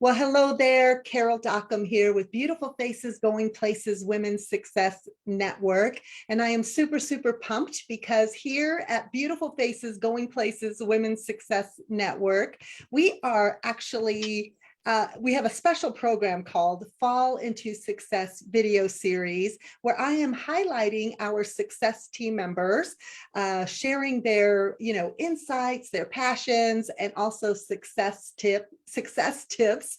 Well, hello there. Carol Dockham here with Beautiful Faces Going Places Women's Success Network. And I am super, super pumped because here at Beautiful Faces Going Places Women's Success Network, we are actually we have a special program called Fall into Success video series, where I am highlighting our success team members, sharing their, insights, their passions, and also success tips.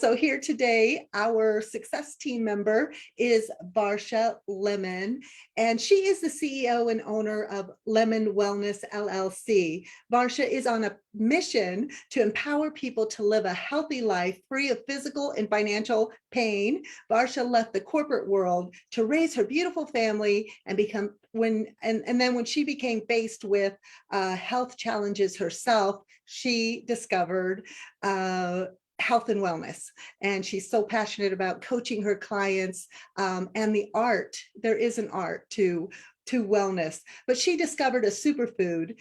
So here today, our success team member is Barsha Lemon, and she is the CEO and owner of Lemon Wellness LLC. Barsha is on a mission to empower people to live a healthy life free of physical and financial pain. Barsha left the corporate world to raise her beautiful family and then when she became faced with health challenges herself, she discovered health and wellness. And she's so passionate about coaching her clients and the art. There is an art to wellness, but she discovered a superfood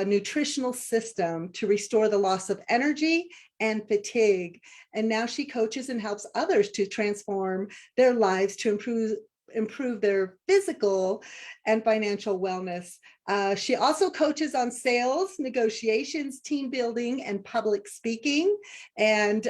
nutritional system to restore the loss of energy and fatigue. And now she coaches and helps others to transform their lives to improve their physical and financial wellness. She also coaches on sales, negotiations, team building, and public speaking. And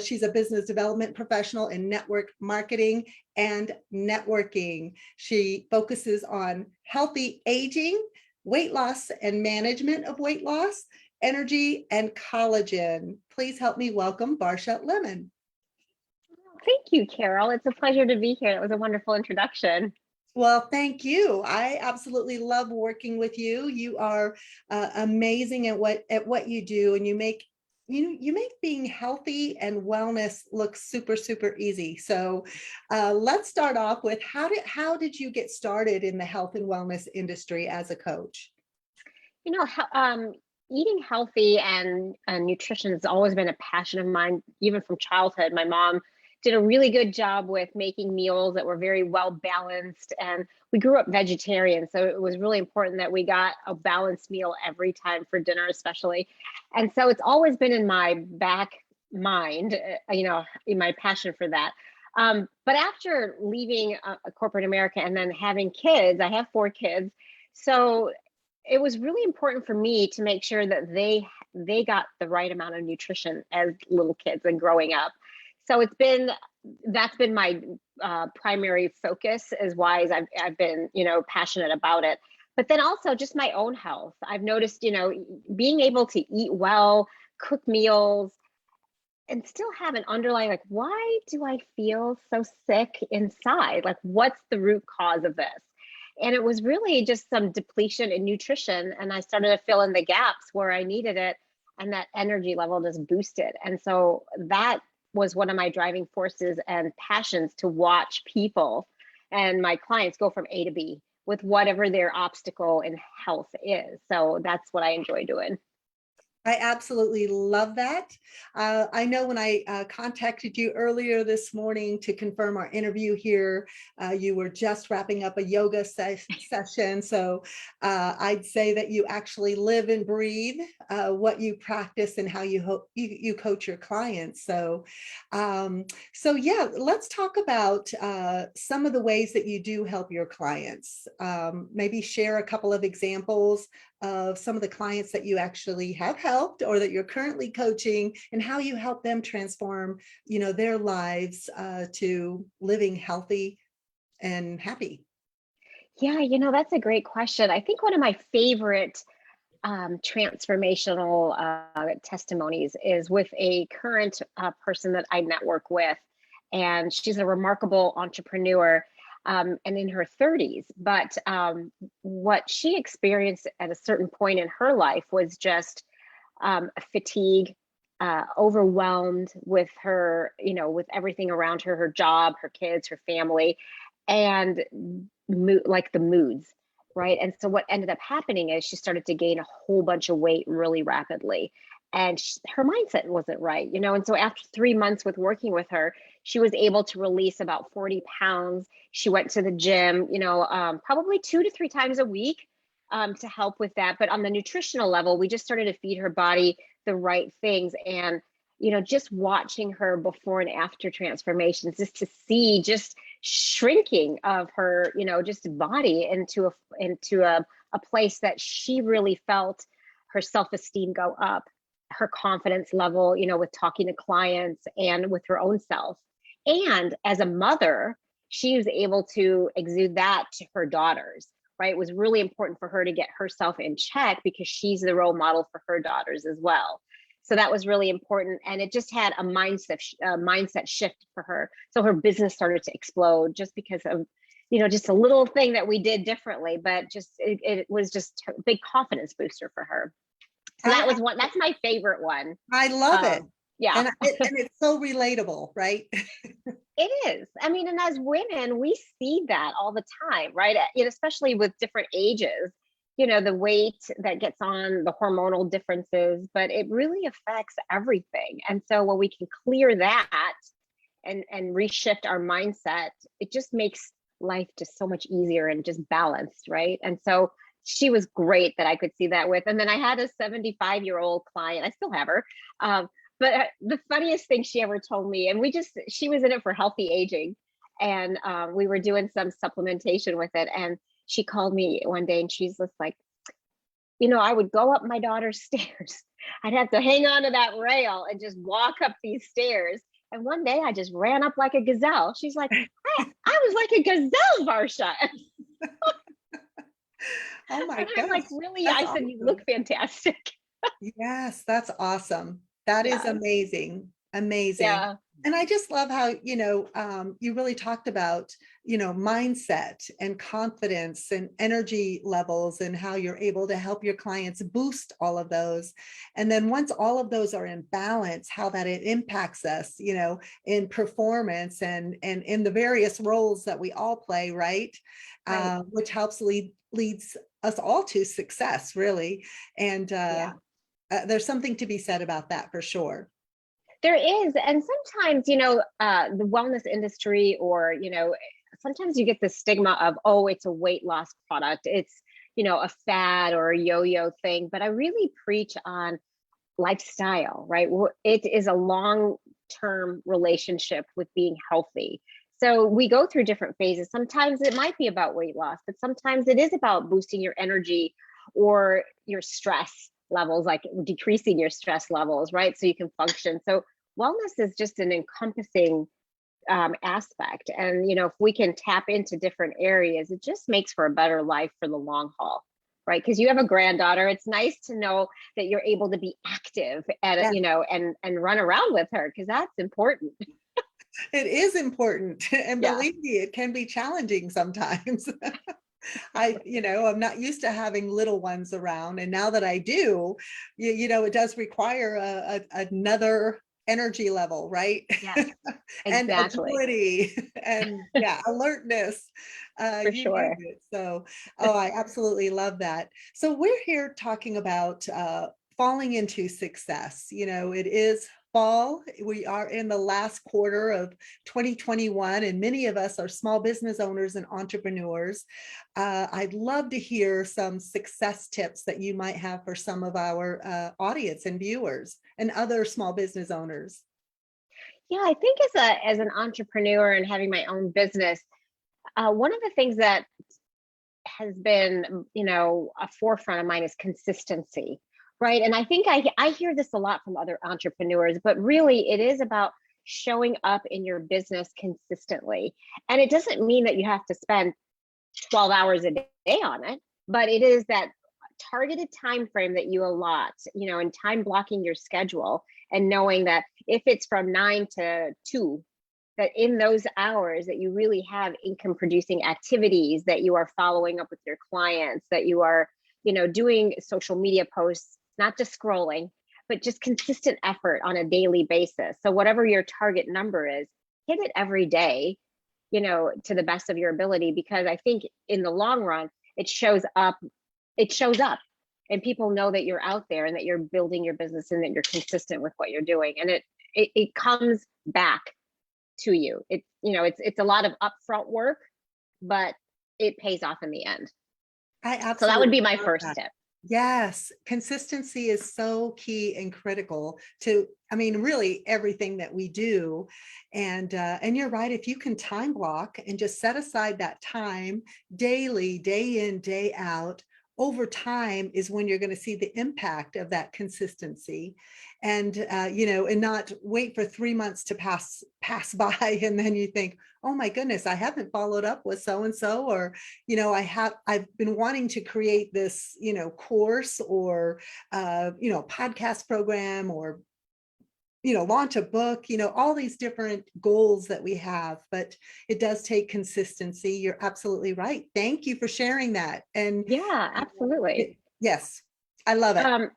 she's a business development professional in network marketing and networking. She focuses on healthy aging, weight loss and management of weight loss, energy, and collagen. Please help me welcome Barsha Lemon. Thank you, Carol. It's a pleasure to be here. That was a wonderful introduction. Well, thank you. I absolutely love working with you. You are amazing at what you do, and you make being healthy and wellness look super, super easy. So let's start off with how did you get started in the health and wellness industry as a coach? Eating healthy and nutrition has always been a passion of mine, even from childhood. My mom did a really good job with making meals that were very well balanced, and we grew up vegetarian, so it was really important that we got a balanced meal every time for dinner, especially. And so it's always been in my back mind, in my passion for that. But after leaving corporate America and then having kids, I have 4 kids, so it was really important for me to make sure that they got the right amount of nutrition as little kids and growing up. So that's been my primary focus, as why I've been, passionate about it. But then also just my own health. I've noticed, being able to eat well, cook meals, and still have an underlying, like, why do I feel so sick inside? Like, what's the root cause of this? And it was really just some depletion in nutrition. And I started to fill in the gaps where I needed it. And that energy level just boosted. And so that was one of my driving forces and passions, to watch people and my clients go from A to B with whatever their obstacle in health is. So that's what I enjoy doing. I absolutely love that. I know when I contacted you earlier this morning to confirm our interview here, you were just wrapping up a yoga session. So I'd say that you actually live and breathe what you practice and how you coach your clients. So yeah, let's talk about some of the ways that you do help your clients. Maybe share a couple of examples of some of the clients that you actually have helped or that you're currently coaching, and how you help them transform, their lives to living healthy and happy. Yeah, that's a great question. I think one of my favorite transformational testimonies is with a current person that I network with, and she's a remarkable entrepreneur. And in her 30s. But what she experienced at a certain point in her life was just fatigue, overwhelmed with her, with everything around her, her job, her kids, her family, and like the moods, right? And so what ended up happening is she started to gain a whole bunch of weight really rapidly. And her mindset wasn't right, and so after 3 months with working with her, she was able to release about 40 pounds. She went to the gym, probably 2 to 3 times a week to help with that. But on the nutritional level, we just started to feed her body the right things. And just watching her before and after transformations, just to see just shrinking of her, just body into a place that she really felt her self-esteem go up, her confidence level, with talking to clients and with her own self. And as a mother, she was able to exude that to her daughters, right? It was really important for her to get herself in check because she's the role model for her daughters as well. So that was really important. And it just had a mindset shift for her. So her business started to explode just because of, just a little thing that we did differently, but just, it was just a big confidence booster for her. So that was that's my favorite one. I love it. Yeah. And it's so relatable, right? It is. I mean, and as women, we see that all the time, right? Especially with different ages, the weight that gets on, the hormonal differences, but it really affects everything. And so when we can clear that and reshift our mindset, it just makes life just so much easier and just balanced, right? And so she was great that I could see that with. And then I had a 75-year-old client. I still have her. But the funniest thing she ever told me, and she was in it for healthy aging, and we were doing some supplementation with it. And she called me one day and she's just like, I would go up my daughter's stairs. I'd have to hang on to that rail and just walk up these stairs. And one day I just ran up like a gazelle. She's like, I was like a gazelle, Varsha. Oh my God. I'm like, really? That's I said, you look fantastic. Yes, that's awesome. That is amazing. Amazing. Yeah. And I just love how, you really talked about, mindset and confidence and energy levels and how you're able to help your clients boost all of those. And then once all of those are in balance, how that it impacts us, in performance and in the various roles that we all play, right? Which helps leads us all to success, really. And there's something to be said about that for sure. There is. And sometimes, the wellness industry or, sometimes you get the stigma of, oh, it's a weight loss product. It's, a fad or a yo-yo thing. But I really preach on lifestyle, right? It is a long-term relationship with being healthy. So we go through different phases. Sometimes it might be about weight loss, but sometimes it is about boosting your energy or your stress levels, like decreasing your stress levels, right? So you can function. So wellness is just an encompassing aspect. And, if we can tap into different areas, it just makes for a better life for the long haul, right? Because you have a granddaughter. It's nice to know that you're able to be active at, and run around with her, because that's important. It is important. And believe me, it can be challenging sometimes. I'm not used to having little ones around. And now that I do, it does require another energy level, right? Yes, And exactly. agility and alertness. For sure. So, I absolutely love that. So we're here talking about falling into success. It is fall. We are in the last quarter of 2021, and many of us are small business owners and entrepreneurs. I'd love to hear some success tips that you might have for some of our audience and viewers and other small business owners. Yeah, I think as an entrepreneur and having my own business, one of the things that has been, a forefront of mine is consistency. Right. And I think I hear this a lot from other entrepreneurs, but really it is about showing up in your business consistently. And it doesn't mean that you have to spend 12 hours a day on it, but it is that targeted time frame that you allot, and time blocking your schedule and knowing that if it's from 9 to 2, that in those hours that you really have income producing activities, that you are following up with your clients, that you are, doing social media posts, not just scrolling, but just consistent effort on a daily basis. So whatever your target number is, hit it every day, to the best of your ability, because I think in the long run, it shows up and people know that you're out there and that you're building your business and that you're consistent with what you're doing. And it comes back to you. It's a lot of upfront work, but it pays off in the end. I absolutely So that would be my first tip. Yes, consistency is so key and critical to, I mean, really everything that we do. And you're right, if you can time block and just set aside that time daily, day in, day out, over time is when you're going to see the impact of that consistency. And not wait for 3 months to pass by and then you think, oh my goodness, I haven't followed up with so and so, or I've been wanting to create this, course or, podcast program or, launch a book, all these different goals that we have, but it does take consistency. You're absolutely right. Thank you for sharing that. And Yeah, absolutely. yes, I love it. Um,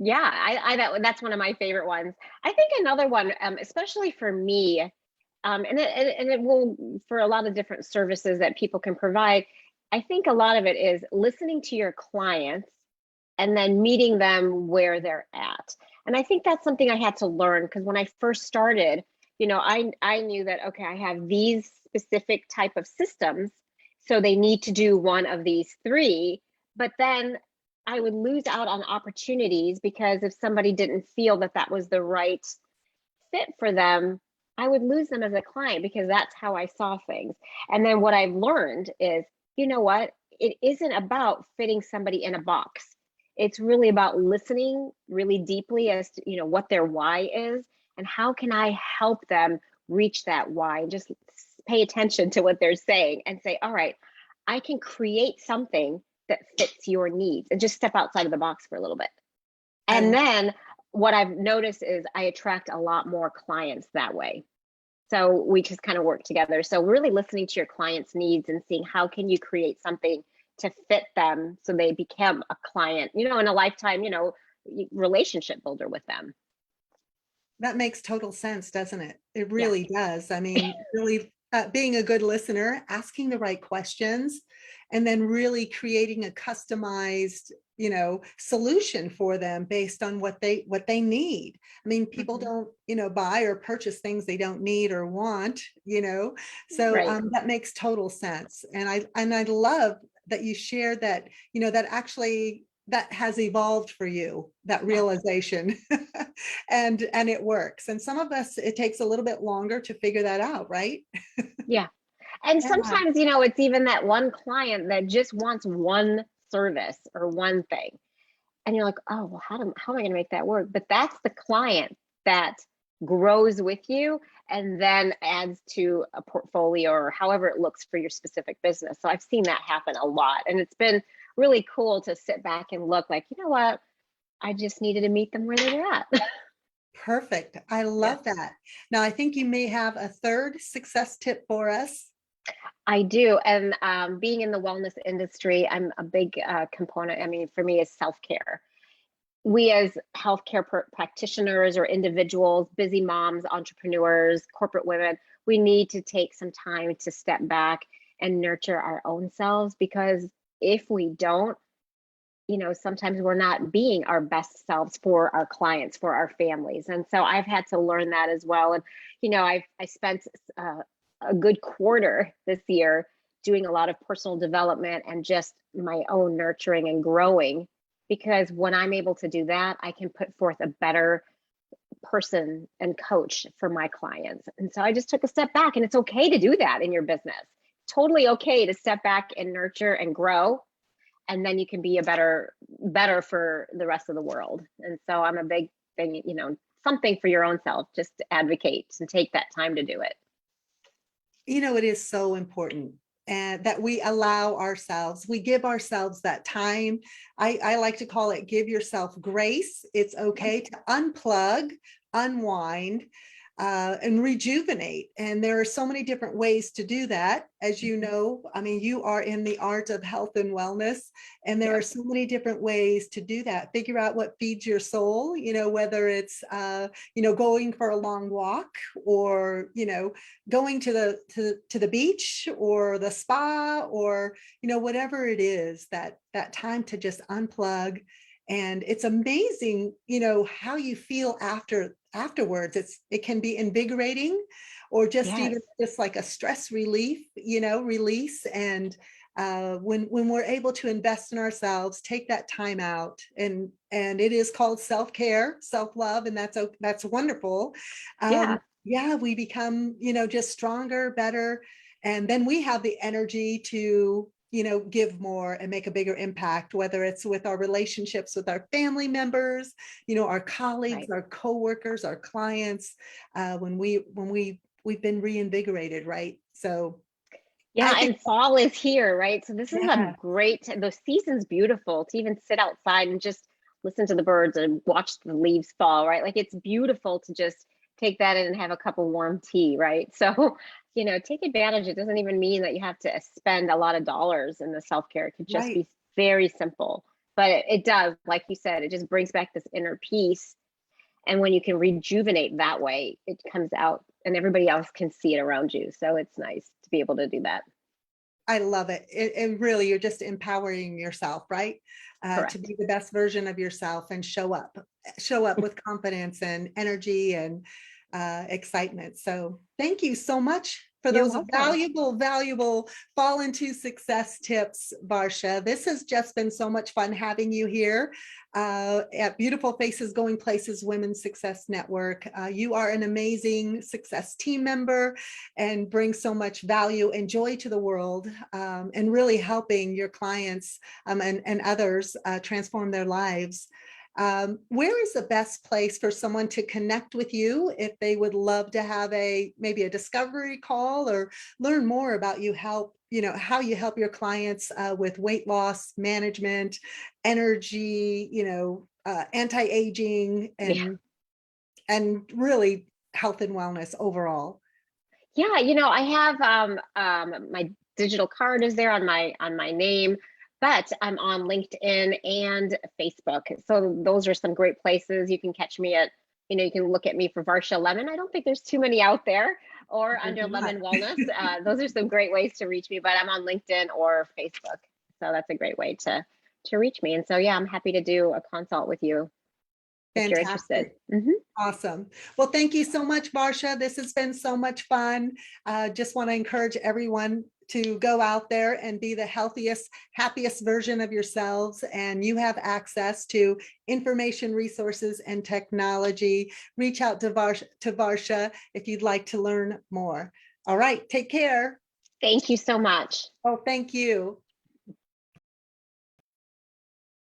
yeah, that's one of my favorite ones. I think another one, especially for me, and it will for a lot of different services that people can provide. I think a lot of it is listening to your clients and then meeting them where they're at. And I think that's something I had to learn because when I first started, I knew that okay, I have these specific type of systems, so they need to do one of these three. But then I would lose out on opportunities because if somebody didn't feel that that was the right fit for them, I would lose them as a client because that's how I saw things. And then what I've learned is, you know what? It isn't about fitting somebody in a box. It's really about listening really deeply as to, what their why is and how can I help them reach that why and just pay attention to what they're saying and say, all right, I can create something that fits your needs and just step outside of the box for a little bit. I And then what I've noticed is I attract a lot more clients that way. So we just kind of work together. So really listening to your clients' needs and seeing how can you create something to fit them so they become a client, in a lifetime, relationship builder with them. That makes total sense, doesn't it? It Yeah. really does. I mean, really being a good listener, asking the right questions, and then really creating a customized, solution for them based on what they need. I mean, people Mhm. don't, buy or purchase things they don't need or want, So Right. that makes total sense. And I love that you shared that, that actually that has evolved for you, that Yeah. realization. And it works. And some of us, it takes a little bit longer to figure that out, right? Yeah. And Yeah, sometimes, it's even that one client that just wants one service or one thing. And you're like, oh, well, how am I going to make that work? But that's the client that grows with you and then adds to a portfolio or however it looks for your specific business. So I've seen that happen a lot. And it's been really cool to sit back and look like, you know what? I just needed to meet them where they were at. perfect. I Yeah. love that. Now, I think you may have a third success tip for us. I do. And being in the wellness industry, I'm a big component. I mean, for me, is self care. We as healthcare practitioners or individuals, busy moms, entrepreneurs, corporate women, we need to take some time to step back and nurture our own selves because if we don't, sometimes we're not being our best selves for our clients, for our families. And so I've had to learn that as well. And, I spent a good quarter this year doing a lot of personal development and just my own nurturing and growing because when I'm able to do that, I can put forth a better person and coach for my clients. And so I just took a step back and it's okay to do that in your business. Totally okay to step back and nurture and grow and then you can be a better for the rest of the world. And so I'm a big thing, something for your own self, just to advocate and take that time to do it. It is so important and that we allow ourselves, we give ourselves that time. I like to call it give yourself grace. It's Yep. okay to unplug, unwind, and rejuvenate. And there are so many different ways to do that. As you Mhm. know, I mean, you are in the art of health and wellness, and there are Yep. so many different ways to do that. Figure out what feeds your soul, whether it's, going for a long walk or, going to the beach or the spa or, whatever it is, that time to just unplug. And it's amazing, how you feel afterwards. It can be invigorating or just Yes. even just like a stress relief, release. And when we're able to invest in ourselves, take that time out, and it is called self-care, self-love, and that's wonderful. Yeah. Yeah, we become, just stronger, better, and then we have the energy to, give more and make a bigger impact, whether it's with our relationships with our family members, our colleagues, Right. our coworkers, our clients, we've been reinvigorated, right? So I Yeah, think, and fall is here, right? So this is a yeah, great, the season's beautiful to even sit outside and just listen to the birds and watch the leaves fall, right? Like it's beautiful to just take that in and have a cup of warm tea, right? So, take advantage. It doesn't even mean that you have to spend a lot of dollars in the self-care. It could just right. be very simple. But it does, like you said, it just brings back this inner peace. And when you can rejuvenate that way, it comes out and everybody else can see it around you. So it's nice to be able to do that. I love it. And really, you're just empowering yourself, right? To Correct. be the best version of yourself and show up with confidence and energy and excitement. So thank you so much for You're those welcome. valuable fall into success tips, Varsha. This has just been so much fun having you here at Beautiful Faces Going Places Women's Success Network. You are an amazing success team member and bring so much value and joy to the world, and really helping your clients and others transform their lives. Where is the best place for someone to connect with you if they would love to have maybe a discovery call or learn more about how you help your clients with weight loss management, energy, anti-aging, Yeah. and really health and wellness overall? Yeah, I have my digital card is there on my name, but I'm on LinkedIn and Facebook. So those are some great places. You can catch me at, you can look at me for Varsha Lemon. I don't think there's too many out there, or There's under not. Lemon Wellness. Those are some great ways to reach me, but I'm on LinkedIn or Facebook. So that's a great way to reach me. And so yeah, I'm happy to do a consult with you if you're interested. Fantastic. Awesome. Well, thank you so much, Varsha. This has been so much fun. Just want to encourage everyone to go out there and be the healthiest, happiest version of yourselves. And you have access to information, resources, and technology. Reach out to Varsha if you'd like to learn more. All right. Take care. Thank you so much. Oh, thank you.